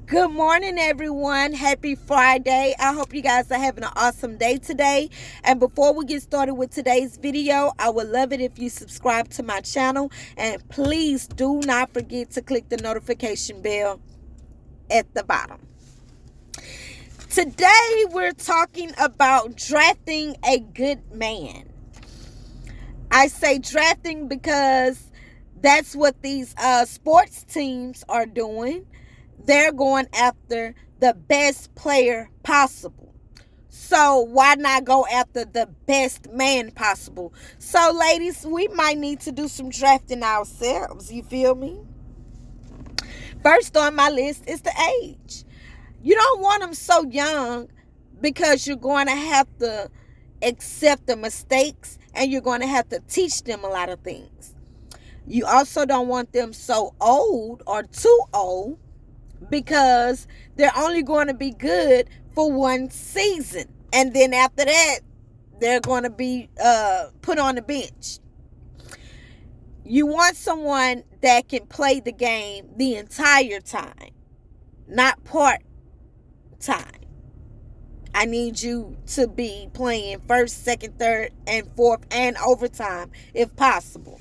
Good morning, everyone. Happy Friday. I hope you guys are having an awesome day today. And before we get started with today's video, I would love it if you subscribe to my channel. And please do not forget to click the notification bell at the bottom. Today, we're talking about drafting a good man. I say drafting because that's what these sports teams are doing. They're going after the best player possible. So why not go after the best man possible? So ladies, we might need to do some drafting ourselves. You feel me? First on my list is the age. You don't want them so young because you're going to have to accept the mistakes and you're going to have to teach them a lot of things. You also don't want them so old or too old because they're only going to be good for one season. And then after that, they're going to be put on the bench. You want someone that can play the game the entire time, not part time. I need you to be playing first, second, third, and fourth, and overtime if possible.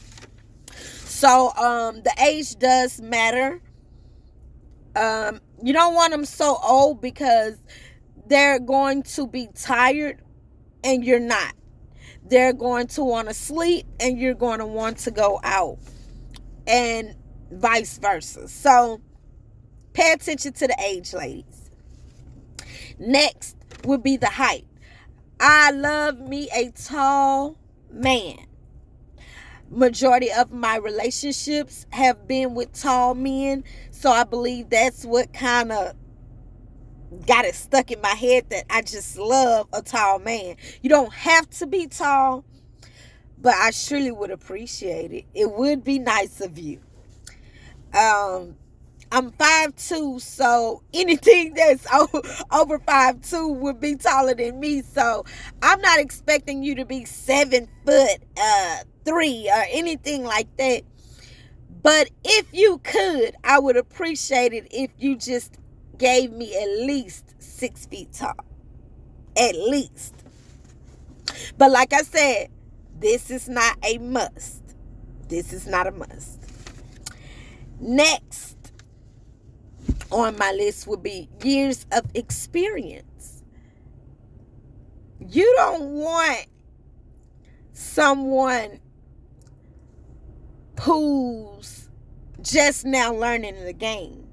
So the age does matter. You don't want them so old because they're going to be tired and you're not. They're going to want to sleep and you're going to want to go out, and vice versa. So pay attention to the age, ladies. Next would be the height. I love me a tall man. Majority of my relationships have been with tall men, so I believe that's what kind of got it stuck in my head that I just love a tall man. You don't have to be tall, but I surely would appreciate it. It would be nice of you. I'm 5'2", so anything that's over 5'2" would be taller than me. So I'm not expecting you to be 7'3" or anything like that. But if you could, I would appreciate it if you just gave me at least 6 feet tall. At least. But like I said, this is not a must. This is not a must. Next on my list would be years of experience. You don't want someone who's just now learning the game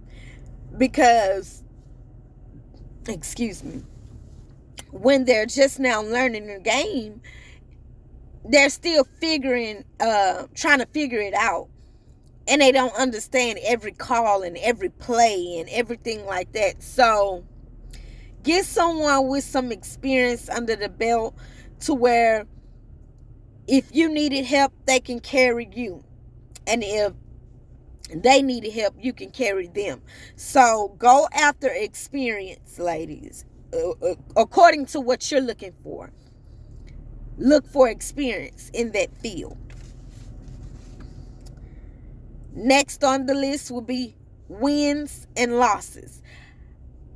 because, when they're just now learning the game, they're still trying to figure it out. And they don't understand every call and every play and everything like that. So get someone with some experience under the belt to where if you needed help, they can carry you. And if they needed help, you can carry them. So go after experience, ladies, according to what you're looking for. Look for experience in that field. Next on the list will be wins and losses.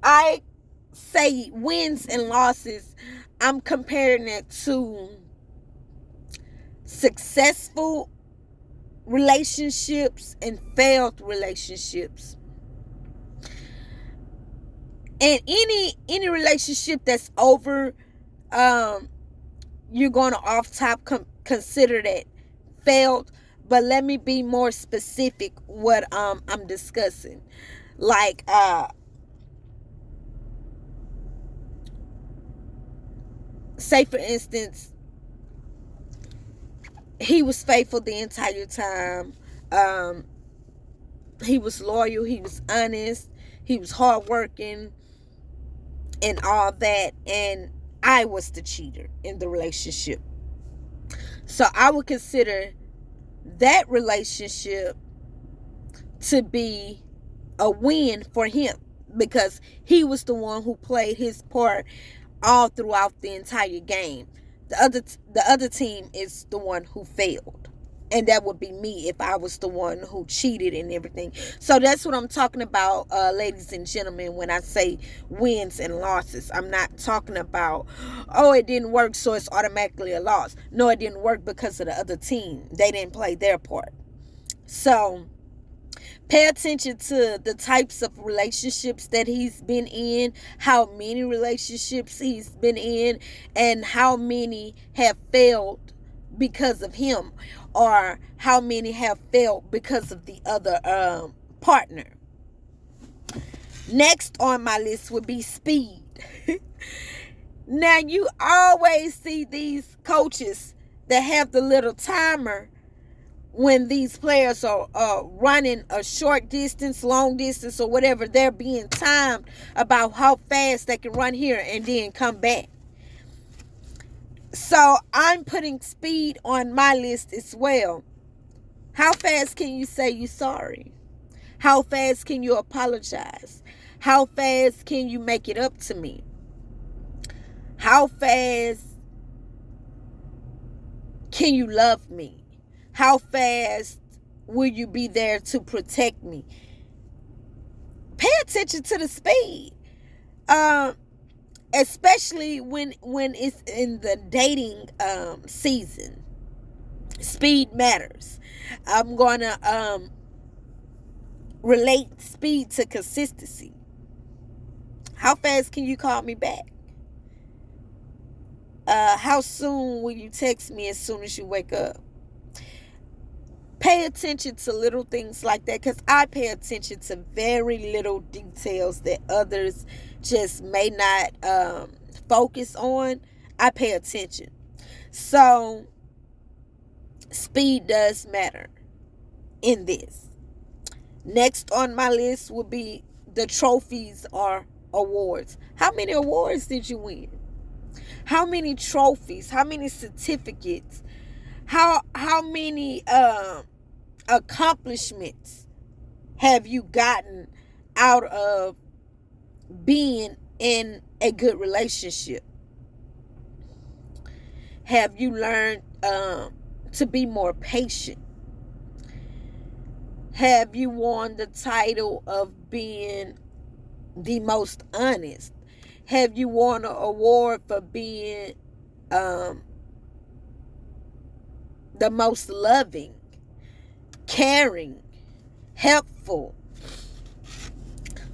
I say wins and losses, I'm comparing it to successful relationships and failed relationships. And any relationship that's over, you're going to off top consider that failed. But let me be more specific what I'm discussing. Like say for instance, he was faithful the entire time. He was loyal, he was honest, he was hardworking and all that, and I was the cheater in the relationship. So I would consider that relationship to be a win for him because he was the one who played his part all throughout the entire game. The other team is the one who failed. And that would be me if I was the one who cheated and everything. So that's what I'm talking about, ladies and gentlemen, when I say wins and losses. I'm not talking about, oh, it didn't work, so it's automatically a loss. No, it didn't work because of the other team. They didn't play their part. So pay attention to the types of relationships that he's been in, how many relationships he's been in, and how many have failed because of him, or how many have failed because of the other partner. Next on my list would be speed. Now, you always see these coaches that have the little timer when these players are running a short distance, long distance, or whatever. They're being timed about how fast they can run here and then come back. So I'm putting speed on my list as well. How fast can you say you're sorry? How fast can you apologize? How fast can you make it up to me? How fast can you love me? How fast will you be there to protect me? Pay attention to the speed. Especially when it's in the dating season. Speed matters. I'm going to relate speed to consistency. How fast can you call me back? How soon will you text me as soon as you wake up? Pay attention to little things like that, because I pay attention to very little details that others just may not focus on. I pay attention. So speed does matter in this. Next on my list would be the trophies or awards. How many awards did you win? How many trophies? How many certificates? How many accomplishments have you gotten out of being in a good relationship? Have you learned to be more patient? Have you won the title of being the most honest? Have you won an award for being the most loving, caring, helpful?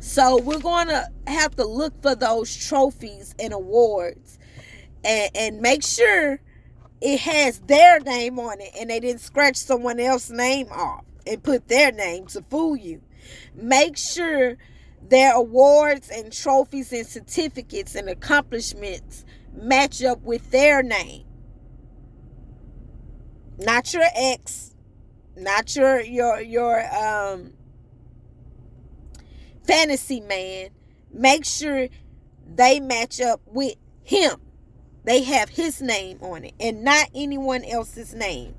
So we're going to have to look for those trophies and awards and make sure it has their name on it and they didn't scratch someone else's name off and put their name to fool you. Make sure their awards and trophies and certificates and accomplishments match up with their name. Not your ex, not your fantasy man. Make sure they match up with him. They have his name on it and not anyone else's name.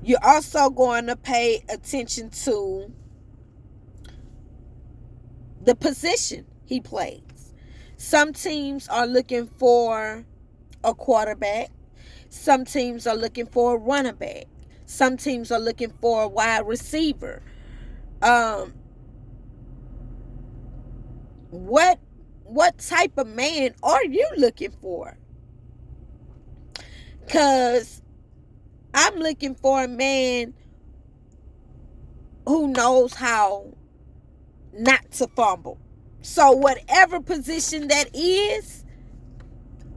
You're also going to pay attention to the position he plays. Some teams are looking for a quarterback. Some teams are looking for a running back. Some teams are looking for a wide receiver. What type of man are you looking for? Because I'm looking for a man who knows how not to fumble. So whatever position that is,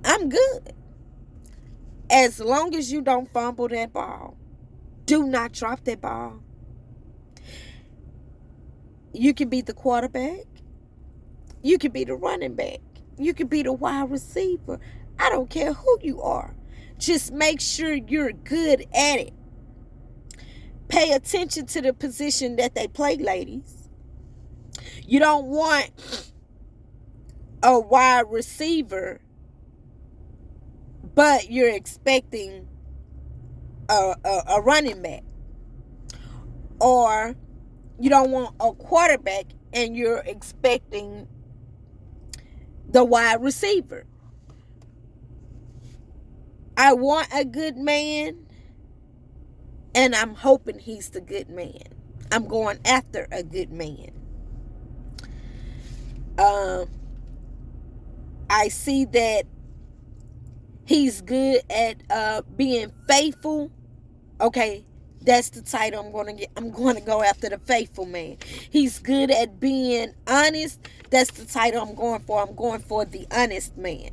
I'm good. As long as you don't fumble that ball. Do not drop that ball. You can be the quarterback. You can be the running back. You can be the wide receiver. I don't care who you are. Just make sure you're good at it. Pay attention to the position that they play, ladies. You don't want a wide receiver, but you're expecting a running back. Or you don't want a quarterback and you're expecting the wide receiver. I want a good man And I'm hoping he's the good man. I'm going after a good man. I see that he's good at being faithful. Okay, that's the title I'm going to get. I'm going to go after the faithful man. He's good at being honest. That's the title I'm going for. I'm going for the honest man.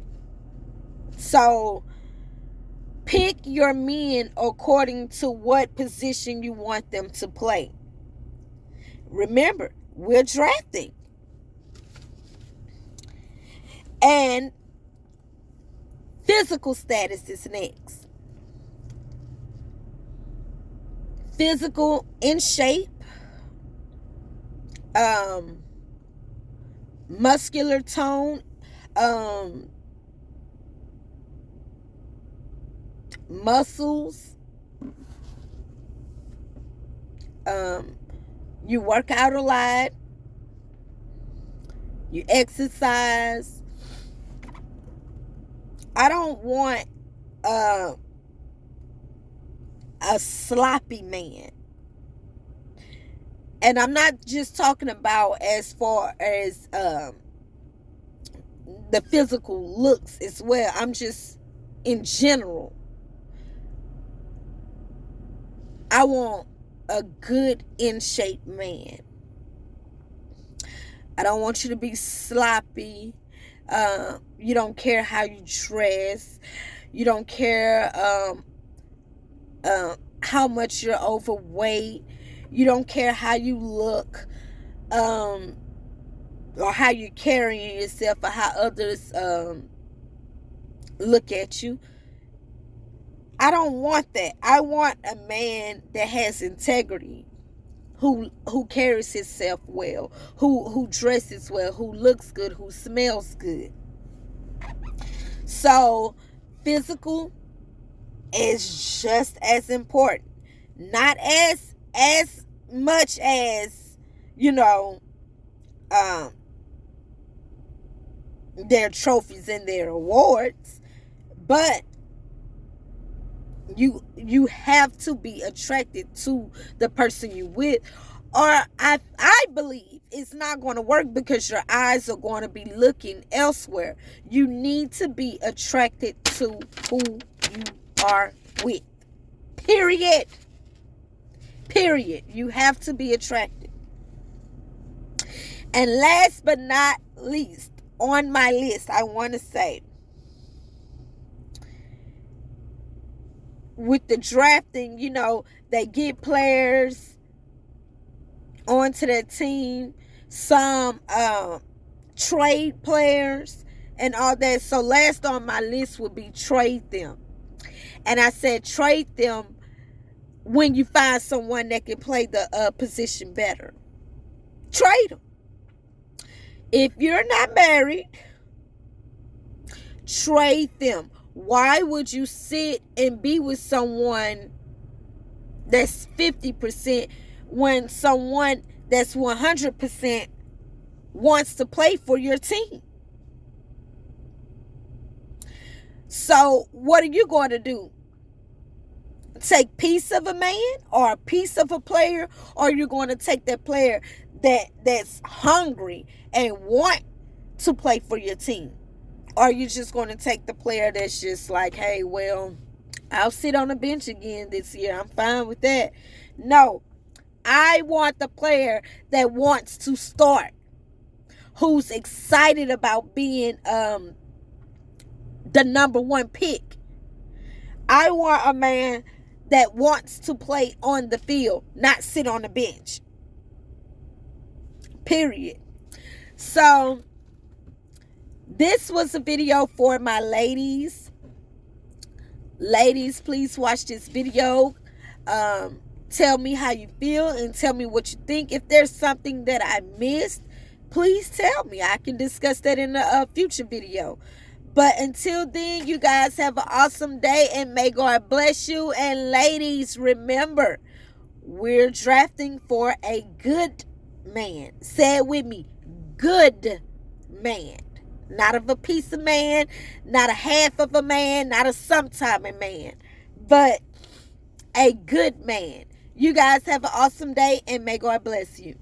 So pick your men according to what position you want them to play. Remember, we're drafting. And physical status is next. Physical in shape, muscular tone, muscles, you work out a lot, you exercise. I don't want a sloppy man. And I'm not just talking about as far as the physical looks as well. I'm just in general. I want a good in shape man. I don't want you to be sloppy. You don't care how you dress. You don't care how much you're overweight. You don't care how you look, or how you're carrying yourself, or how others look at you. I don't want that. I want a man that has integrity, who carries himself well, who dresses well, who looks good, who smells good. So physical is just as important. Not as much as, their trophies and their awards, but you have to be attracted to the person you with, or I believe it's not going to work, because your eyes are going to be looking elsewhere. You need to be attracted to who you are with. Period. You have to be attracted. And last but not least, on my list, I want to say, with the drafting, they get players onto their team, some trade players and all that. So last on my list would be trade them. And I said trade them when you find someone that can play the position better. Trade them. If you're not married, trade them. Why would you sit and be with someone that's 50% when someone that's 100% wants to play for your team? So what are you going to do? Take piece of a man or a piece of a player, or you're going to take that player that's hungry and want to play for your team? Or are you just going to take the player that's just like, hey, well, I'll sit on the bench again this year, I'm fine with that? No, I want the player that wants to start, who's excited about being the number one pick. I want a man that wants to play on the field, not sit on the bench. Period. So this was a video for my ladies. Ladies, please watch this video. Tell me how you feel and tell me what you think. If there's something that I missed, please tell me. I can discuss that in a future video. But until then, you guys have an awesome day, and may God bless you. And ladies, remember, we're drafting for a good man. Say it with me. Good man. Not of a piece of man, not a half of a man, not a sometime man, but a good man. You guys have an awesome day, and may God bless you.